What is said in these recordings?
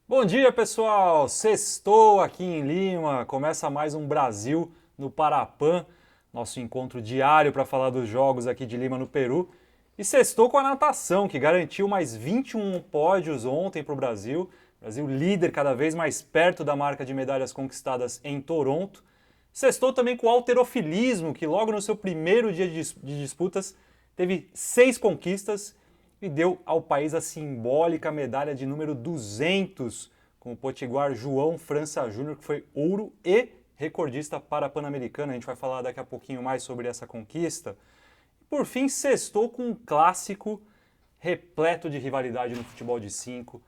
Bom dia, pessoal! Sextou aqui em Lima, começa mais um Brasil no Parapan, nosso encontro diário para falar dos jogos aqui de Lima, no Peru. E sextou com a natação, que garantiu mais 21 pódios ontem para o Brasil. Brasil líder cada vez mais perto da marca de medalhas conquistadas em Toronto. Sextou também com o halterofilismo, que logo no seu primeiro dia de disputas teve 6 conquistas e deu ao país a simbólica medalha de número 200 com o potiguar João França Júnior, que foi ouro e recordista para a Pan-Americana. A gente vai falar daqui a pouquinho mais sobre essa conquista. Por fim, sextou com um clássico repleto de rivalidade no futebol de 5.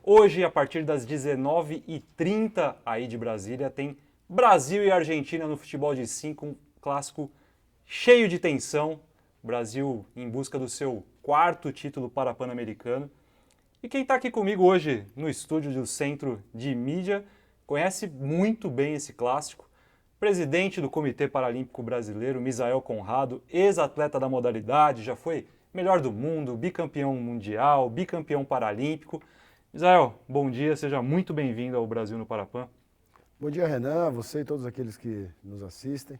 Hoje, a partir das 19h30 aí de Brasília, tem Brasil e Argentina no futebol de 5, um clássico cheio de tensão. Brasil em busca do seu quarto título para a Pan-Americano. E quem está aqui comigo hoje no estúdio do Centro de Mídia conhece muito bem esse clássico. Presidente do Comitê Paralímpico Brasileiro, Misael Conrado, ex-atleta da modalidade, já foi melhor do mundo, bicampeão mundial, bicampeão paralímpico. Misael, bom dia, seja muito bem-vindo ao Brasil no Parapan. Bom dia, Renan, você e todos aqueles que nos assistem.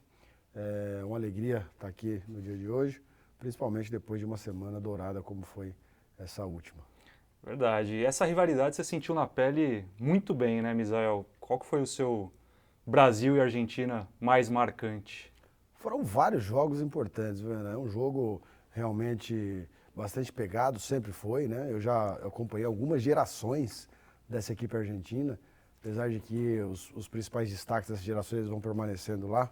É uma alegria estar aqui no dia de hoje, principalmente depois de uma semana dourada como foi essa última. Verdade. E essa rivalidade você sentiu na pele muito bem, né, Misael? Qual que foi o seu Brasil e Argentina mais marcante? Foram vários jogos importantes, viu, Renan? É um jogo realmente bastante pegado, sempre foi, né? Eu já acompanhei algumas gerações dessa equipe argentina, apesar de que os principais destaques dessas gerações vão permanecendo lá,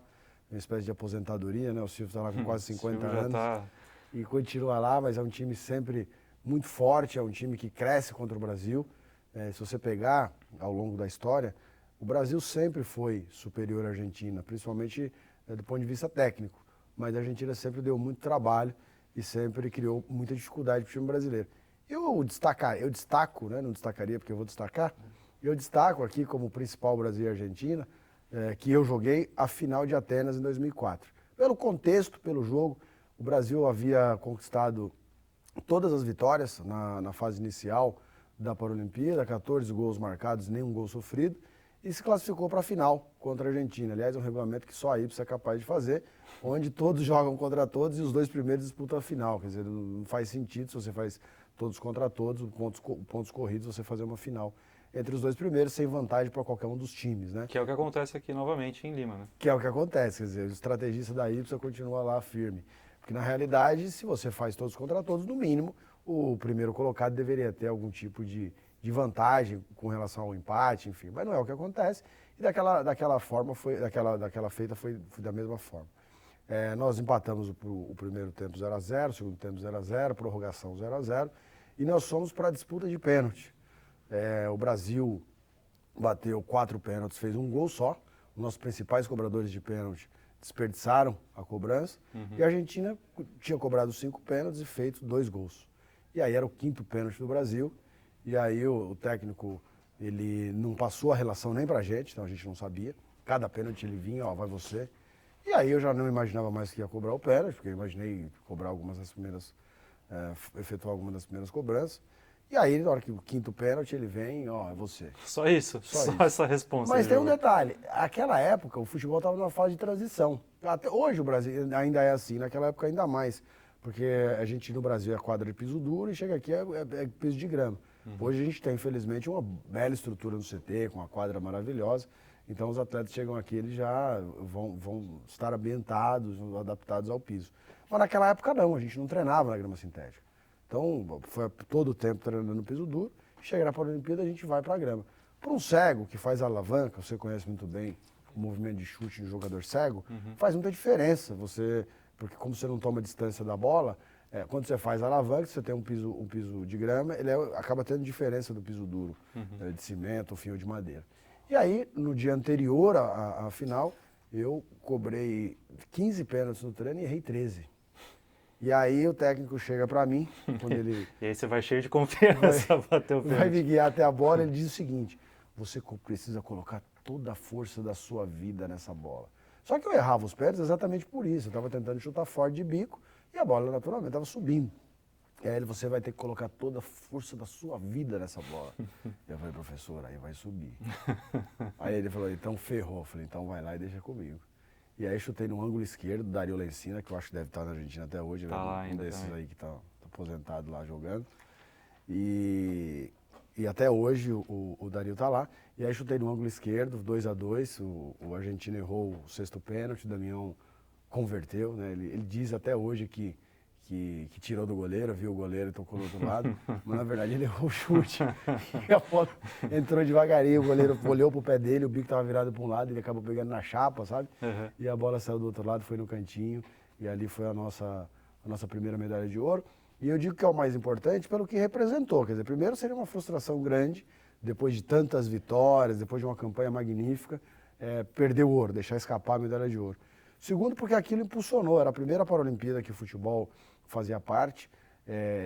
uma espécie de aposentadoria, né? O Silvio está lá com quase 50 Silvio já anos tá... e continua lá, mas é um time sempre muito forte, é um time que cresce contra o Brasil. Se você pegar ao longo da história, o Brasil sempre foi superior à Argentina, principalmente do ponto de vista técnico, mas a Argentina sempre deu muito trabalho e sempre criou muita dificuldade para o time brasileiro. Eu destaco, né, não destacaria porque eu vou destacar, eu destaco aqui como principal Brasil e Argentina, que eu joguei a final de Atenas em 2004. Pelo contexto, pelo jogo, o Brasil havia conquistado todas as vitórias na fase inicial da Paralimpíada, 14 gols marcados, nenhum gol sofrido, e se classificou para a final contra a Argentina. Aliás, é um regulamento que só a Ípsia é capaz de fazer, onde todos jogam contra todos e os dois primeiros disputam a final. Quer dizer, não faz sentido se você faz todos contra todos, pontos corridos, você fazer uma final entre os dois primeiros, sem vantagem para qualquer um dos times, né? Que é o que acontece aqui novamente em Lima, né? Que é o que acontece, quer dizer, o estrategista da Ípsia continua lá firme. Porque na realidade, se você faz todos contra todos, no mínimo, o primeiro colocado deveria ter algum tipo de vantagem com relação ao empate, enfim. Mas não é o que acontece. E daquela forma, daquela feita foi da mesma forma. Nós empatamos o primeiro tempo 0-0, o segundo tempo 0-0, prorrogação 0-0. E nós fomos para a disputa de pênalti. O Brasil bateu 4 pênaltis, fez um gol só. Os nossos principais cobradores de pênalti desperdiçaram a cobrança. E a Argentina tinha cobrado 5 pênaltis e feito 2 gols. E aí era o 5º pênalti do Brasil. E aí o técnico, ele não passou a relação nem pra gente, então a gente não sabia. Cada pênalti ele vinha, ó, vai você. E aí eu já não imaginava mais que ia cobrar o pênalti, porque eu imaginei cobrar efetuar algumas das primeiras cobranças. E aí, na hora que o 5º pênalti, ele vem, ó, é você. Só isso? Só isso. Essa resposta. Mas tem um detalhe, aquela época o futebol estava numa fase de transição. Até hoje o Brasil ainda é assim, naquela época ainda mais. Porque a gente no Brasil é quadra de piso duro e chega aqui é piso de grama. Hoje a gente tem, infelizmente, uma bela estrutura no CT, com uma quadra maravilhosa. Então os atletas chegam aqui, eles já vão estar ambientados, adaptados ao piso. Mas naquela época não, a gente não treinava na grama sintética. Então foi todo o tempo treinando no piso duro, chega na Paralimpíada a gente vai para a grama. Para um cego que faz alavanca, você conhece muito bem o movimento de chute de um jogador cego, faz muita diferença. Porque como você não toma distância da bola, quando você faz alavanca, você tem um piso de grama, ele acaba tendo diferença do piso duro, de cimento ou fio de madeira. E aí, no dia anterior à final, eu cobrei 15 pênaltis no treino e errei 13. E aí o técnico chega para mim, quando ele... E aí você vai cheio de confiança para bater o vai pênalti. me guiar até a bola, ele diz o seguinte: você precisa colocar toda a força da sua vida nessa bola. Só que eu errava os pênaltis exatamente por isso. Eu estava tentando chutar forte de bico e a bola naturalmente estava subindo. Você vai ter que colocar toda a força da sua vida nessa bola. Eu falei, professor, aí vai subir. Aí ele falou, então ferrou. Eu falei, então vai lá e deixa comigo. E aí chutei no ângulo esquerdo, Dario Lencina, que eu acho que deve estar na Argentina até hoje, Tá lá um ainda desses também. aí que tá aposentado lá jogando. E até hoje o Dario tá lá. E aí chutei no ângulo esquerdo, 2-2, o argentino errou o sexto pênalti, o Damião converteu, né? Ele diz até hoje que tirou do goleiro, viu o goleiro e tocou do outro lado, mas na verdade ele errou o chute. E a bola entrou devagarinho, o goleiro olhou pro pé dele, o bico tava virado para um lado, ele acabou pegando na chapa, sabe? Uhum. E a bola saiu do outro lado, foi no cantinho, e ali foi a nossa primeira medalha de ouro. E eu digo que é o mais importante pelo que representou. Quer dizer, primeiro seria uma frustração grande, depois de tantas vitórias, depois de uma campanha magnífica, perder o ouro, deixar escapar a medalha de ouro. Segundo, porque aquilo impulsionou, era a primeira Paralimpíada que o futebol fazia parte,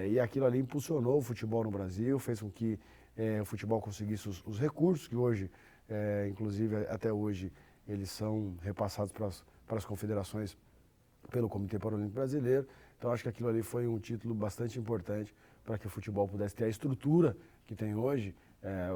e aquilo ali impulsionou o futebol no Brasil, fez com que o futebol conseguisse os recursos, que hoje, inclusive até hoje, eles são repassados para as confederações pelo Comitê Paralímpico Brasileiro. Então acho que aquilo ali foi um título bastante importante para que o futebol pudesse ter a estrutura que tem hoje,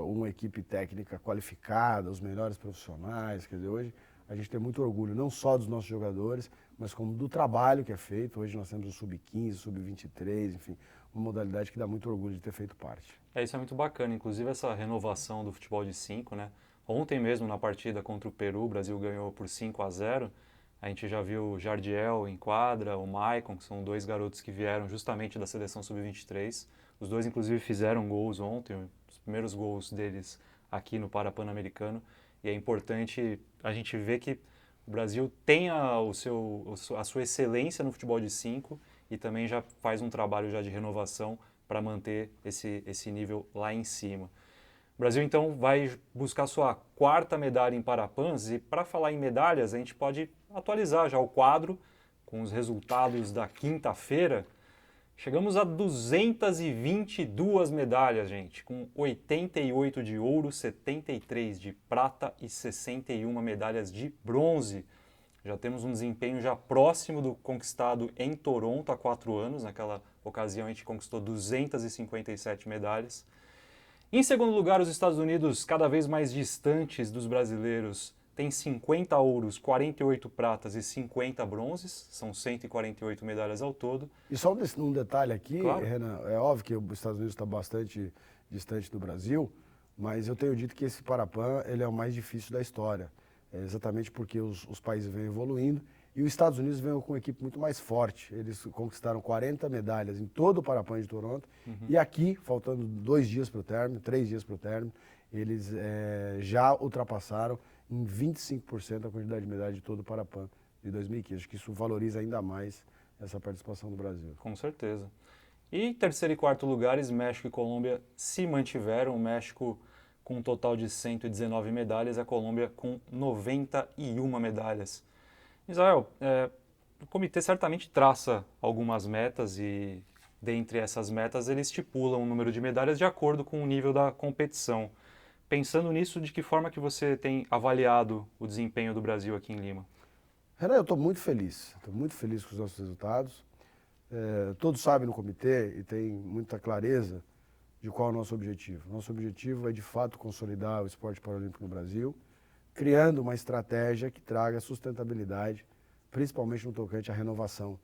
uma equipe técnica qualificada, os melhores profissionais. Quer dizer, hoje a gente tem muito orgulho não só dos nossos jogadores, mas como do trabalho que é feito. Hoje nós temos o Sub-15, o Sub-23, enfim, uma modalidade que dá muito orgulho de ter feito parte. Isso é muito bacana, inclusive essa renovação do futebol de 5, né? Ontem mesmo, na partida contra o Peru, o Brasil ganhou por 5-0. A gente já viu o Jardiel em quadra, o Maicon, que são dois garotos que vieram justamente da seleção sub-23. Os dois, inclusive, fizeram gols ontem, os primeiros gols deles aqui no Parapan-Americano. E é importante a gente ver que o Brasil tem a sua excelência no futebol de 5 e também já faz um trabalho já de renovação para manter esse nível lá em cima. O Brasil, então, vai buscar sua quarta medalha em Parapans, e para falar em medalhas, a gente pode atualizar já o quadro com os resultados da quinta-feira. Chegamos a 222 medalhas, gente, com 88 de ouro, 73 de prata e 61 medalhas de bronze. Já temos um desempenho já próximo do conquistado em Toronto há 4 anos. Naquela ocasião a gente conquistou 257 medalhas. Em segundo lugar, os Estados Unidos, cada vez mais distantes dos brasileiros, tem 50 ouros, 48 pratas e 50 bronzes, são 148 medalhas ao todo. E só um detalhe aqui, Claro. Renan, é óbvio que os Estados Unidos está bastante distante do Brasil, mas eu tenho dito que esse Parapan ele é o mais difícil da história, exatamente porque os países vêm evoluindo e os Estados Unidos vêm com uma equipe muito mais forte. Eles conquistaram 40 medalhas em todo o Parapan de Toronto e aqui, faltando 2 dias para o término, 3 dias para o término, eles já ultrapassaram em 25% a quantidade de medalhas de todo o Parapan de 2015. Acho que isso valoriza ainda mais essa participação do Brasil. Com certeza. E em terceiro e quarto lugares, México e Colômbia se mantiveram. O México com um total de 119 medalhas, a Colômbia com 91 medalhas. Israel, o comitê certamente traça algumas metas e, dentre essas metas, ele estipula um número de medalhas de acordo com o nível da competição. Pensando nisso, de que forma que você tem avaliado o desempenho do Brasil aqui em Lima? Renan, eu estou muito feliz com os nossos resultados. Todos sabem no comitê e tem muita clareza de qual é o nosso objetivo. Nosso objetivo é, de fato, consolidar o esporte paralímpico no Brasil, criando uma estratégia que traga sustentabilidade, principalmente no tocante à renovação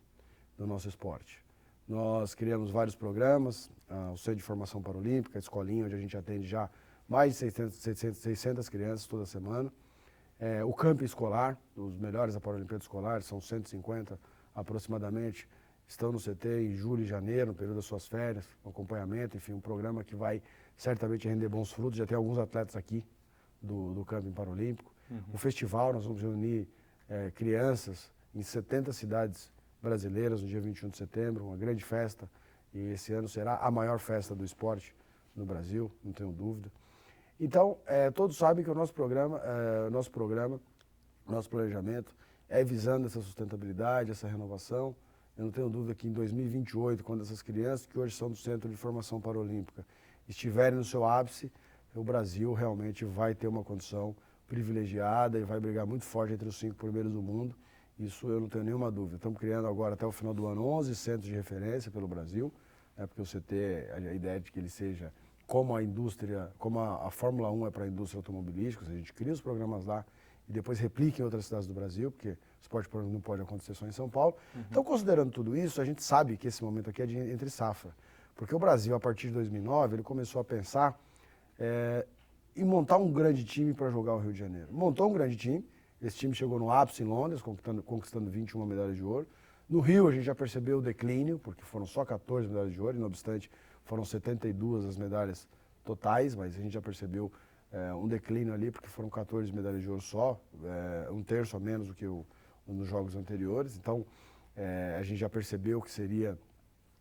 do nosso esporte. Nós criamos vários programas, o Centro de Formação Paralímpica, a Escolinha, onde a gente atende já mais de 600 crianças toda semana. O campo escolar, os melhores da Paralimpíada Escolar, são 150 aproximadamente, estão no CT em julho e janeiro, no período das suas férias, um acompanhamento, enfim, um programa que vai certamente render bons frutos. Já tem alguns atletas aqui do camping paralímpico. O festival, nós vamos reunir crianças em 70 cidades brasileiras no dia 21 de setembro, uma grande festa, e esse ano será a maior festa do esporte no Brasil, não tenho dúvida. Então, todos sabem que o nosso planejamento é visando essa sustentabilidade, essa renovação. Eu não tenho dúvida que em 2028, quando essas crianças que hoje são do Centro de Formação Paralímpica estiverem no seu ápice, o Brasil realmente vai ter uma condição privilegiada e vai brigar muito forte entre os 5 primeiros do mundo. Isso eu não tenho nenhuma dúvida. Estamos criando agora, até o final do ano, 11 centros de referência pelo Brasil, né, porque o CT, a ideia é de que ele seja como a indústria, como a Fórmula 1 é para a indústria automobilística, ou seja, a gente cria os programas lá e depois replica em outras cidades do Brasil, porque o esporte por não pode acontecer só em São Paulo. Então, considerando tudo isso, a gente sabe que esse momento aqui é de entre safra, porque o Brasil, a partir de 2009, ele começou a pensar em montar um grande time para jogar o Rio de Janeiro. Montou um grande time, esse time chegou no ápice em Londres, conquistando 21 medalhas de ouro. No Rio a gente já percebeu o declínio, porque foram só 14 medalhas de ouro, e não obstante foram 72 as medalhas totais, mas a gente já percebeu um declínio ali, porque foram 14 medalhas de ouro só, um terço a menos do que nos jogos anteriores. Então a gente já percebeu que seria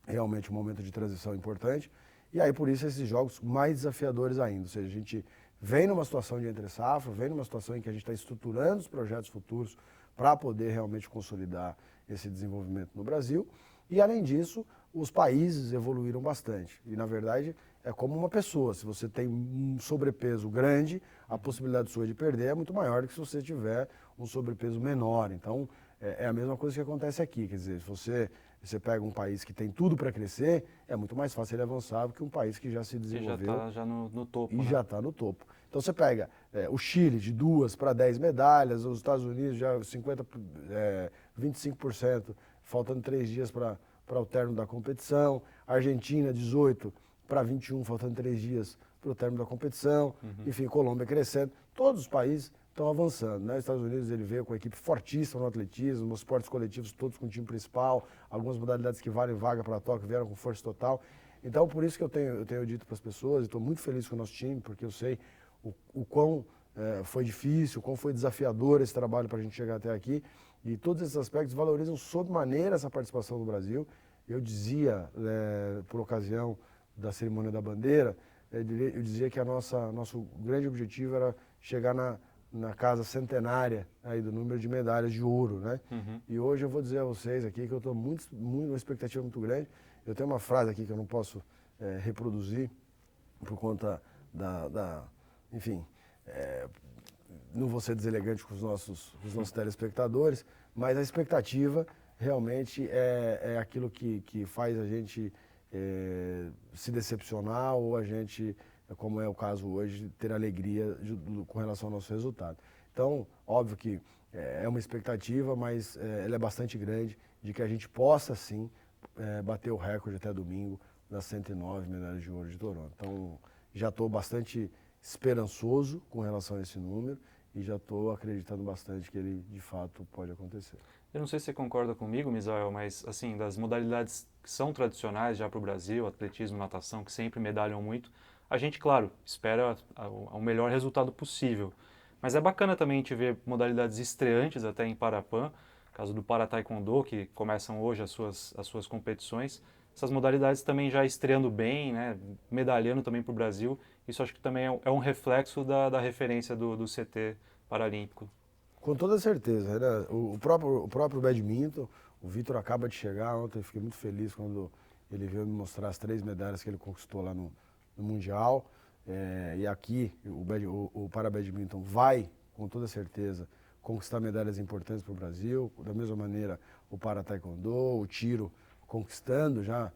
realmente um momento de transição importante. E aí, por isso, esses jogos mais desafiadores ainda. Ou seja, a gente vem numa situação de entre-safra, vem numa situação em que a gente está estruturando os projetos futuros para poder realmente consolidar esse desenvolvimento no Brasil. E, além disso, os países evoluíram bastante. E, na verdade, é como uma pessoa. Se você tem um sobrepeso grande, a possibilidade sua de perder é muito maior do que se você tiver um sobrepeso menor. Então, é a mesma coisa que acontece aqui. Quer dizer, se você pega um país que tem tudo para crescer, é muito mais fácil ele avançar do que um país que já se desenvolveu. Que já está no topo. E né? já está no topo. Então você pega o Chile de 2 para 10 medalhas, os Estados Unidos já 25%, faltando 3 dias para o término da competição. Argentina 18 para 21, faltando 3 dias para o término da competição. Enfim, Colômbia crescendo. Todos os países estão avançando, né? Os Estados Unidos ele veio com uma equipe fortíssima no atletismo, nos esportes coletivos todos com o time principal, algumas modalidades que valem vaga para Tóquio vieram com força total. Então, por isso que eu tenho dito para as pessoas, e estou muito feliz com o nosso time, porque eu sei o quão foi difícil, o quão foi desafiador esse trabalho para a gente chegar até aqui, e todos esses aspectos valorizam sobremaneira essa participação do Brasil. Eu dizia, por ocasião da cerimônia da bandeira, eu dizia que nosso grande objetivo era chegar na casa centenária aí do número de medalhas de ouro, né? E hoje eu vou dizer a vocês aqui que eu estou uma expectativa muito grande. Eu tenho uma frase aqui que eu não posso reproduzir por conta enfim, não vou ser deselegante com os nossos telespectadores, mas a expectativa realmente é aquilo que faz a gente se decepcionar ou a gente, como é o caso hoje, ter alegria com relação ao nosso resultado. Então, óbvio que é uma expectativa, mas ela é bastante grande de que a gente possa sim bater o recorde até domingo das 109 medalhas de ouro de Toronto. Então, já estou bastante esperançoso com relação a esse número e já estou acreditando bastante que ele de fato pode acontecer. Eu não sei se você concorda comigo, Misael, mas assim, das modalidades que são tradicionais já para o Brasil, atletismo, natação, que sempre medalham muito, a gente, claro, espera o melhor resultado possível. Mas é bacana também a gente ver modalidades estreantes até em Parapan, caso do Para Taekwondo, que começam hoje as suas competições. Essas modalidades também já estreando bem, né, medalhando também para o Brasil. Isso acho que também é um reflexo da referência do CT Paralímpico. Com toda certeza, né? O próprio badminton, o Vitor acaba de chegar ontem, eu fiquei muito feliz quando ele veio me mostrar as 3 medalhas que ele conquistou lá no Mundial. E aqui o Parabadminton vai, com toda certeza, conquistar medalhas importantes para o Brasil. Da mesma maneira, o Para Taekwondo, o tiro, conquistando já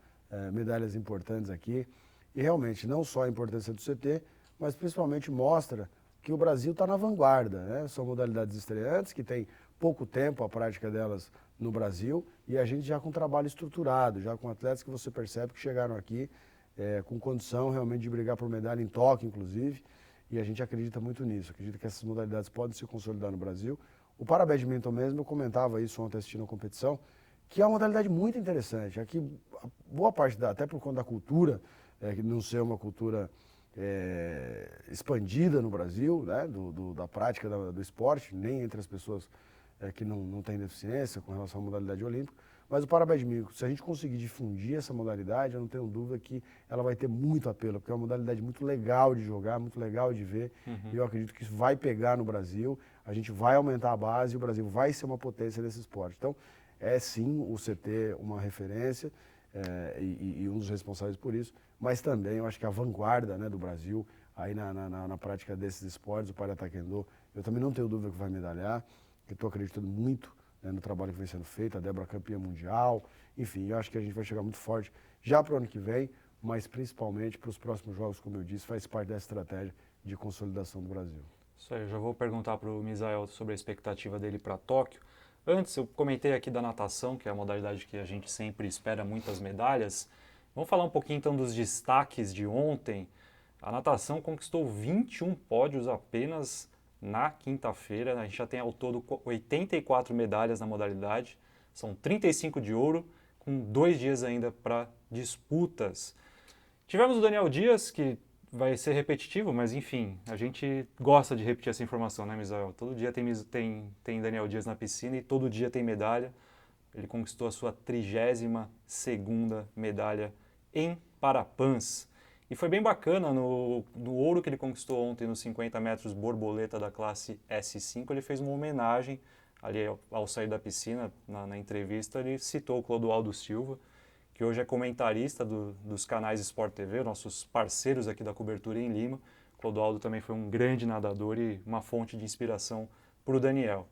medalhas importantes aqui. E realmente, não só a importância do CT, mas principalmente mostra que o Brasil está na vanguarda, né? São modalidades estreantes que têm pouco tempo a prática delas no Brasil e a gente já com trabalho estruturado, já com atletas que você percebe que chegaram aqui com condição realmente de brigar por medalha em Tóquio, inclusive, e a gente acredita muito nisso, acredita que essas modalidades podem se consolidar no Brasil. O Parabadminton mesmo, eu comentava isso ontem assistindo a competição, que é uma modalidade muito interessante. Aqui, boa parte, até por conta da cultura, que não ser uma cultura expandida no Brasil, né, da prática do esporte, nem entre as pessoas que não têm deficiência com relação à modalidade olímpica, mas o Parabadminton, se a gente conseguir difundir essa modalidade, eu não tenho dúvida que ela vai ter muito apelo, porque é uma modalidade muito legal de jogar, muito legal de ver, e eu acredito que isso vai pegar no Brasil, a gente vai aumentar a base e o Brasil vai ser uma potência desse esporte. Então, é sim o CT uma referência e um dos responsáveis por isso, mas também eu acho que a vanguarda, né, do Brasil, aí na prática desses esportes, o Para Taekwondo, eu também não tenho dúvida que vai medalhar, que estou acreditando muito no trabalho que vem sendo feito, a Débora campeã mundial, enfim, eu acho que a gente vai chegar muito forte já para o ano que vem, mas principalmente para os próximos jogos, como eu disse, faz parte dessa estratégia de consolidação do Brasil. Isso aí, eu já vou perguntar para o Misael sobre a expectativa dele para Tóquio. Antes, eu comentei aqui da natação, que é a modalidade que a gente sempre espera muitas medalhas. Vamos falar um pouquinho então dos destaques de ontem. A natação conquistou 21 pódios apenas na quinta-feira. A gente já tem ao todo 84 medalhas na modalidade. São 35 de ouro, com 2 dias ainda para disputas. Tivemos o Daniel Dias, que vai ser repetitivo, mas enfim, a gente gosta de repetir essa informação, né, Misael? Todo dia tem Daniel Dias na piscina e todo dia tem medalha. Ele conquistou a sua 32ª medalha em Parapãs. E foi bem bacana, no ouro que ele conquistou ontem nos 50 metros borboleta da classe S5, ele fez uma homenagem ali ao sair da piscina, na entrevista, ele citou o Clodoaldo Silva, que hoje é comentarista dos canais Sport TV, nossos parceiros aqui da cobertura em Lima. O Clodoaldo também foi um grande nadador e uma fonte de inspiração para o Daniel.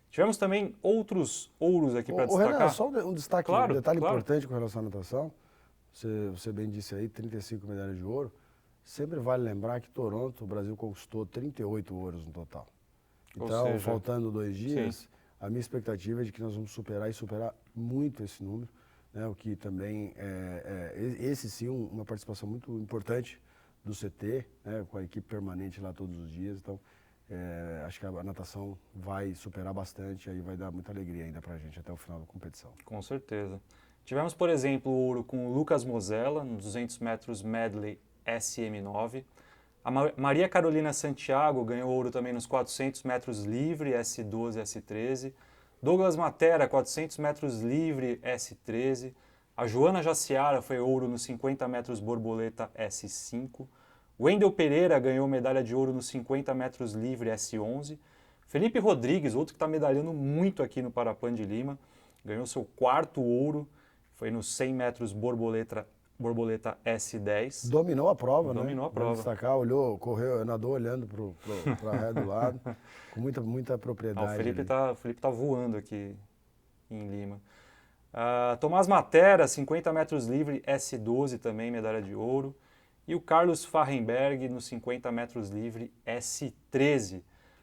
Tivemos também outros ouros aqui para destacar. Renan, só um destaque, claro, um detalhe claro. importante com relação à natação. Você bem disse aí, 35 medalhas de ouro. Sempre vale lembrar que Toronto, o Brasil conquistou 38 ouros no total. Então, seja, faltando 2 dias, sim. a minha expectativa é de que nós vamos superar muito esse número. Né, o que também esse sim uma participação muito importante do CT, né, com a equipe permanente lá todos os dias. Então, acho que a natação vai superar bastante, aí vai dar muita alegria ainda pra gente até o final da competição. Com certeza. Tivemos, por exemplo, o ouro com o Lucas Mosella, nos 200 metros medley SM9. A Maria Carolina Santiago ganhou ouro também nos 400 metros livre S12 S13. Douglas Matera, 400 metros livre S13. A Joana Jaciara foi ouro nos 50 metros borboleta S5. Wendel Pereira ganhou medalha de ouro nos 50 metros livre S11. Felipe Rodrigues, outro que está medalhando muito aqui no Parapan de Lima, ganhou seu 4º ouro, foi nos 100 metros borboleta S10. Dominou a prova, né? Dominou a prova. Destacar, olhou, correu, nadou olhando para a ré do lado, com muita propriedade. O Felipe tá voando aqui em Lima. Tomás Matera, 50 metros livre S12 também, medalha de ouro. E o Carlos Farrenberg nos 50 metros livre S13.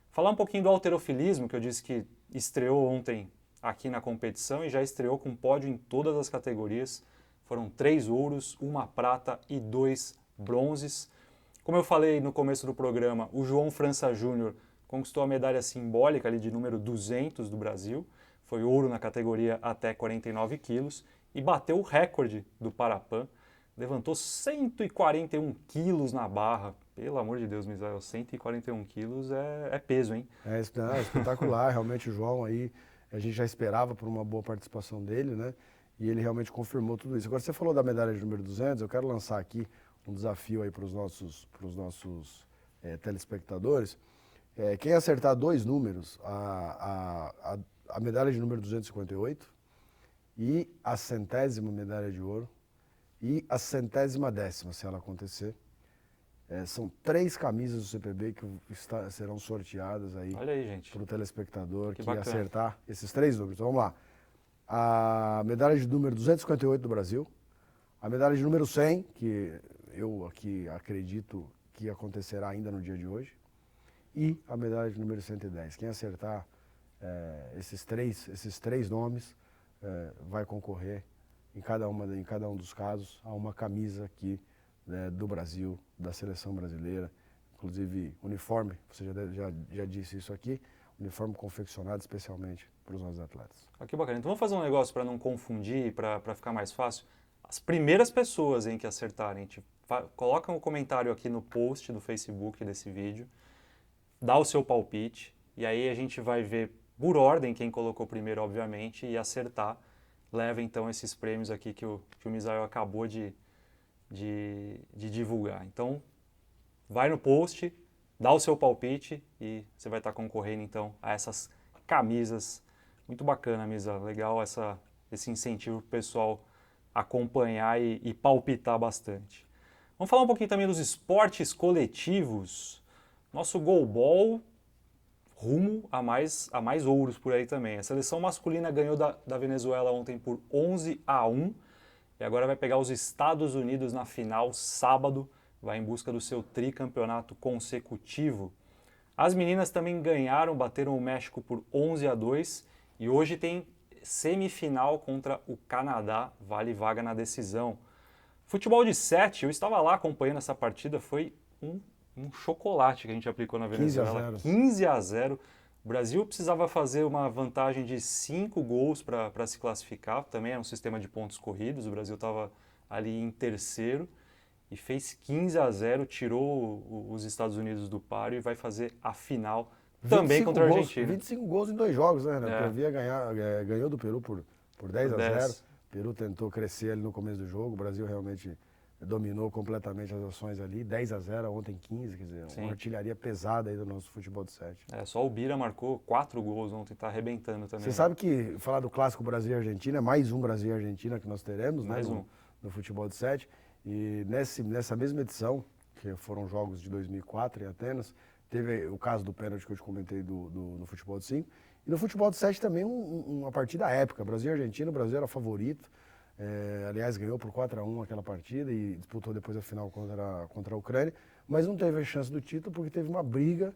Falar um pouquinho do halterofilismo, que eu disse que estreou ontem aqui na competição e já estreou com pódio em todas as categorias. Foram 3 ouros, 1 prata e 2 bronzes. Como eu falei no começo do programa, o João França Júnior conquistou a medalha simbólica ali de número 200 do Brasil. Foi ouro na categoria até 49 quilos e bateu o recorde do Parapan. Levantou 141 quilos na barra. Pelo amor de Deus, Misael, 141 quilos é peso, hein? É espetacular, realmente o João aí, a gente já esperava por uma boa participação dele, né? E ele realmente confirmou tudo isso. Agora, você falou da medalha de número 200, eu quero lançar aqui um desafio aí para os nossos telespectadores. Quem acertar 2 números, a medalha de número 258 e a 100ª medalha de ouro e a 110ª, se ela acontecer. São 3 camisas do CPB que serão sorteadas aí para o telespectador que acertar esses 3 números. Então, vamos lá. A medalha de número 258 do Brasil, a medalha de número 100, que eu aqui acredito que acontecerá ainda no dia de hoje, e a medalha de número 110. Quem acertar esses três nomes vai concorrer, em cada um dos casos, a uma camisa aqui do Brasil, da seleção brasileira, inclusive uniforme, você já disse isso aqui, uniforme confeccionado especialmente para os nossos atletas. Que bacana. Então vamos fazer um negócio para não confundir, para ficar mais fácil. As primeiras pessoas que acertarem, coloca um comentário aqui no post do Facebook desse vídeo, dá o seu palpite, e aí a gente vai ver por ordem quem colocou primeiro, obviamente, e acertar. Leva então esses prêmios aqui que o Misael acabou de divulgar. Então, vai no post, dá o seu palpite e você vai estar concorrendo então a essas camisas. Muito bacana, Misa. Legal esse incentivo para o pessoal acompanhar e palpitar bastante. Vamos falar um pouquinho também dos esportes coletivos. Nosso goalball rumo a mais ouros por aí também. A seleção masculina ganhou da Venezuela ontem por 11-1 e agora vai pegar os Estados Unidos na final sábado, vai em busca do seu tricampeonato consecutivo. As meninas também ganharam, bateram o México por 11-2 e hoje tem semifinal contra o Canadá, vale vaga na decisão. Futebol de 7, eu estava lá acompanhando essa partida, foi um chocolate que a gente aplicou na Venezuela. 15-0. O Brasil precisava fazer uma vantagem de 5 gols para se classificar, também era um sistema de pontos corridos, o Brasil estava ali em terceiro e fez 15-0, tirou os Estados Unidos do páreo e vai fazer a final também contra a Argentina. 25 gols em 2 jogos, né? Previa ganhou do Peru por 10-0. O Peru tentou crescer ali no começo do jogo, o Brasil realmente dominou completamente as ações ali, 10-0, ontem 15, quer dizer, uma artilharia pesada aí do nosso futebol de 7. Só o Bira marcou 4 gols ontem, tá arrebentando também. Você sabe que falar do clássico Brasil e Argentina, é mais um Brasil e Argentina que nós teremos, mais né, no futebol de 7. E nessa mesma edição, que foram jogos de 2004 em Atenas, teve o caso do pênalti que eu te comentei no futebol de 5. E no futebol de 7 também uma partida épica. Brasil e Argentina, o Brasil era favorito. Aliás, ganhou por 4-1 aquela partida e disputou depois a final contra a Ucrânia. Mas não teve a chance do título porque teve uma briga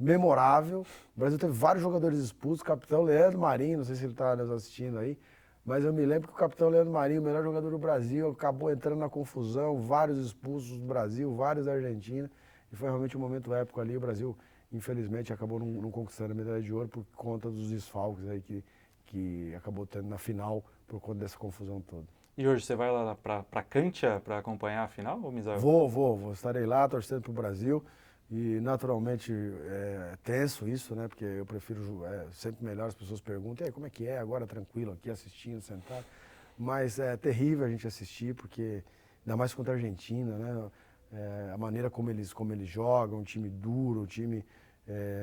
memorável. O Brasil teve vários jogadores expulsos. O capitão Leandro Marinho, não sei se ele está nos assistindo aí, mas eu me lembro que o capitão Leandro Marinho, o melhor jogador do Brasil, acabou entrando na confusão, vários expulsos do Brasil, vários da Argentina, e foi realmente um momento épico ali. O Brasil, infelizmente, acabou não conquistando a medalha de ouro por conta dos desfalques aí que acabou tendo na final por conta dessa confusão toda. E hoje você vai lá para Cantia para acompanhar a final, ou Misael? Vou. Estarei lá torcendo para o Brasil. E naturalmente é tenso isso, né? Porque eu prefiro, sempre melhor as pessoas perguntam, como é que é agora, tranquilo aqui, assistindo, sentado. Mas é terrível a gente assistir, porque ainda mais contra a Argentina, né? A maneira como eles jogam, um time duro, um time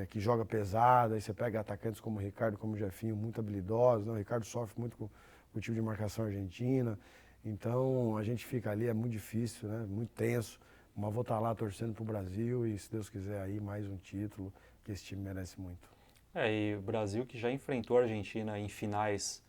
que joga pesado, aí você pega atacantes como o Ricardo, como o Jefinho, muito habilidosos, né? O Ricardo sofre muito com o time de marcação argentina, então a gente fica ali, é muito difícil, né? Muito tenso. Mas vou estar lá torcendo para o Brasil e, se Deus quiser, aí mais um título que esse time merece muito. E o Brasil que já enfrentou a Argentina em finais,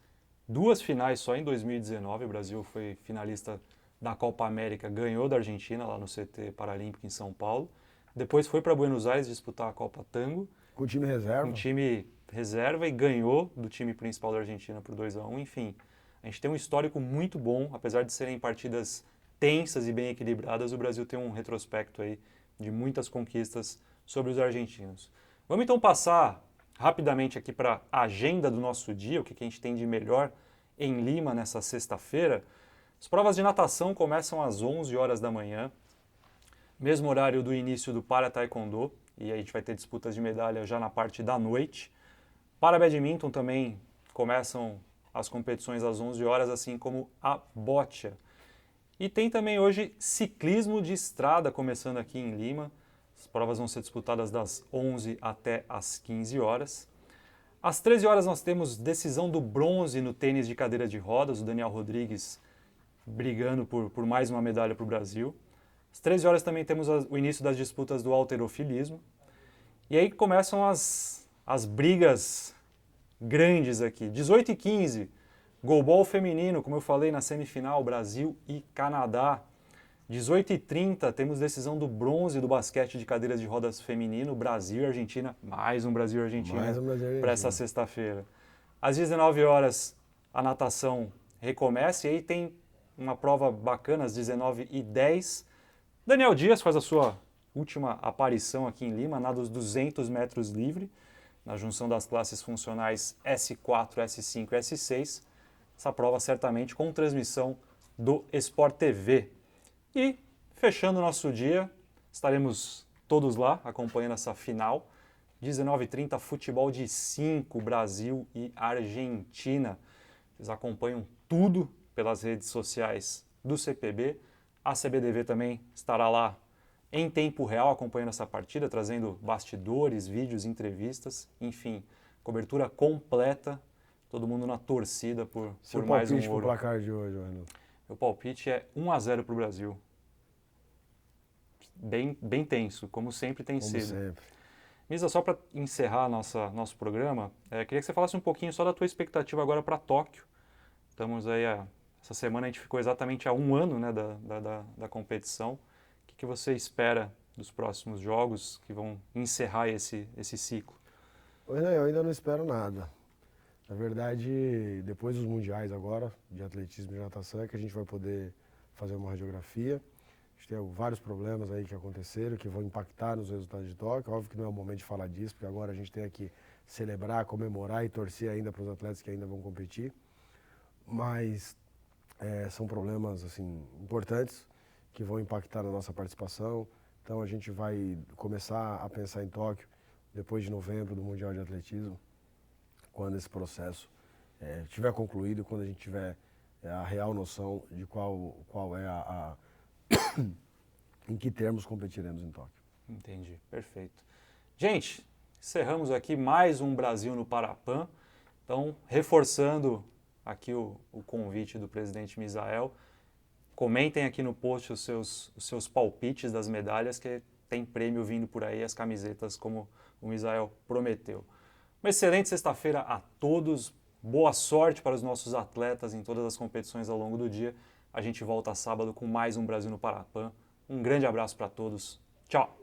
2 finais só em 2019. O Brasil foi finalista da Copa América, ganhou da Argentina lá no CT Paralímpico em São Paulo. Depois foi para Buenos Aires disputar a Copa Tango. Com o time reserva? Com o time reserva e ganhou do time principal da Argentina por 2-1. Enfim, a gente tem um histórico muito bom, apesar de serem partidas tensas e bem equilibradas, o Brasil tem um retrospecto aí de muitas conquistas sobre os argentinos. Vamos então passar rapidamente aqui para a agenda do nosso dia, o que a gente tem de melhor em Lima nessa sexta-feira. As provas de natação começam às 11 horas da manhã, mesmo horário do início do Para-Taekwondo, e aí a gente vai ter disputas de medalha já na parte da noite. Para badminton também começam as competições às 11 horas, assim como a boccia. E tem também hoje ciclismo de estrada começando aqui em Lima. As provas vão ser disputadas das 11 até as 15 horas. Às 13 horas nós temos decisão do bronze no tênis de cadeira de rodas, o Daniel Rodrigues brigando por mais uma medalha para o Brasil. Às 13 horas também temos o início das disputas do halterofilismo. E aí começam as brigas grandes aqui. 18h15, goalball feminino, como eu falei, na semifinal, Brasil e Canadá. 18h30, temos decisão do bronze do basquete de cadeiras de rodas feminino, Brasil e Argentina. Mais um Brasil e Argentina para essa sexta-feira. Às 19 horas, a natação recomeça e aí tem uma prova bacana às 19h10. Daniel Dias faz a sua última aparição aqui em Lima, nada dos 200 metros livre, na junção das classes funcionais S4, S5 e S6. Essa prova certamente com transmissão do Sport TV. E, fechando o nosso dia, estaremos todos lá acompanhando essa final. 19h30, futebol de 5, Brasil e Argentina. Vocês acompanham tudo pelas redes sociais do CPB. A CBDV também estará lá em tempo real acompanhando essa partida, trazendo bastidores, vídeos, entrevistas, enfim, cobertura completa. Todo mundo na torcida por mais um ouro. Seu palpite pro placar de hoje, Arnaldo? Meu palpite é 1-0 para o Brasil. Bem tenso, como sempre tem sido. Sempre. Misa, só para encerrar nosso programa, queria que você falasse um pouquinho só da tua expectativa agora para Tóquio. Estamos aí a Essa semana a gente ficou exatamente há um ano, né, da competição. O que você espera dos próximos jogos que vão encerrar esse ciclo? Pois é, eu ainda não espero nada. Na verdade, depois dos mundiais agora, de atletismo e de natação, é que a gente vai poder fazer uma radiografia. A gente tem vários problemas aí que aconteceram, que vão impactar nos resultados de Tóquio. Óbvio que não é o momento de falar disso, porque agora a gente tem que celebrar, comemorar e torcer ainda para os atletas que ainda vão competir. Mas são problemas assim importantes que vão impactar na nossa participação. Então a gente vai começar a pensar em Tóquio depois de novembro do Mundial de Atletismo, quando esse processo tiver concluído, quando a gente tiver a real noção de qual é em que termos competiremos em Tóquio. Entendi, perfeito. Gente, encerramos aqui mais um Brasil no Parapan. Então, reforçando aqui o convite do presidente Misael, comentem aqui no post os seus palpites das medalhas, que tem prêmio vindo por aí, as camisetas, como o Misael prometeu. Uma excelente sexta-feira a todos, boa sorte para os nossos atletas em todas as competições ao longo do dia. A gente volta sábado com mais um Brasil no Parapan. Um grande abraço para todos, tchau!